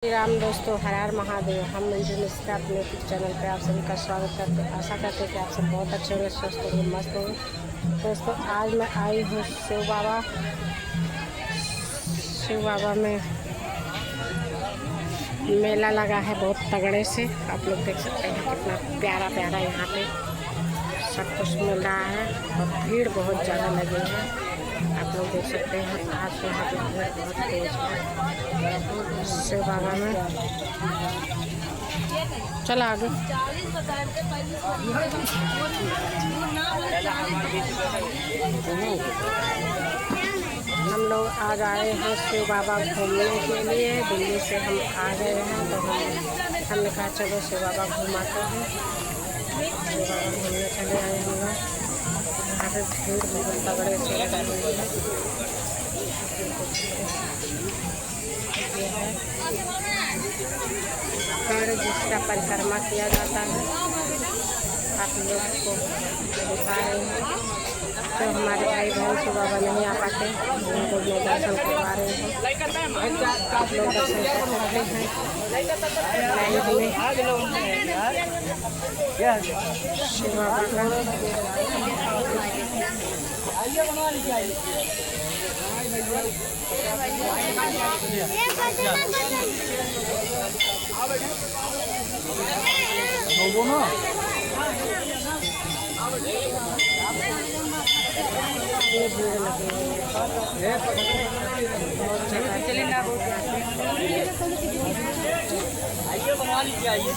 श्री राम दोस्तों, हर हर महादेव। हम मंजू मिश्रा अपने यूट्यूब चैनल पे आप सभी का स्वागत करते हैं। आशा करते हैं कि आप सब बहुत अच्छे होंगे, स्वस्थ होंगे, मस्त होंगे। दोस्तों, आज मैं आई हूँ शिव बाबा में मेला लगा है बहुत तगड़े से। आप लोग देख सकते हैं कितना प्यारा प्यारा यहाँ पे सब कुछ मिल रहा है और भीड़ बहुत ज़्यादा लगी है। आप लोग देख सकते हैं आज यहाँ पे भीड़ बहुत तेज है शिव बाबा में। चला आगे। हम लोग आज आए हैं शिव बाबा घूमने के लिए। दिल्ली से हम आ गए हैं तो हमने कहा चलो शिव बाबा घुमाते हैं। शिव बाबा घूमने चले आए हम लोग। यहाँ पे भीड़ बहुत तगड़े से लगी हुई है। ये है पेड़ जिसका परिक्रमा किया जाता है। आप लोग को दिखा रहे हैं तो हमारे भाई बहन शिव बाबा नहीं आ पाते, उनको मैं दर्शन करवा रहे हैं। आप लोग दर्शन कर सकते हैं लाइव में शिव बाबा ये भीड़ लगी हुई है बहुत जगह। बनवा लीजिए, आइए।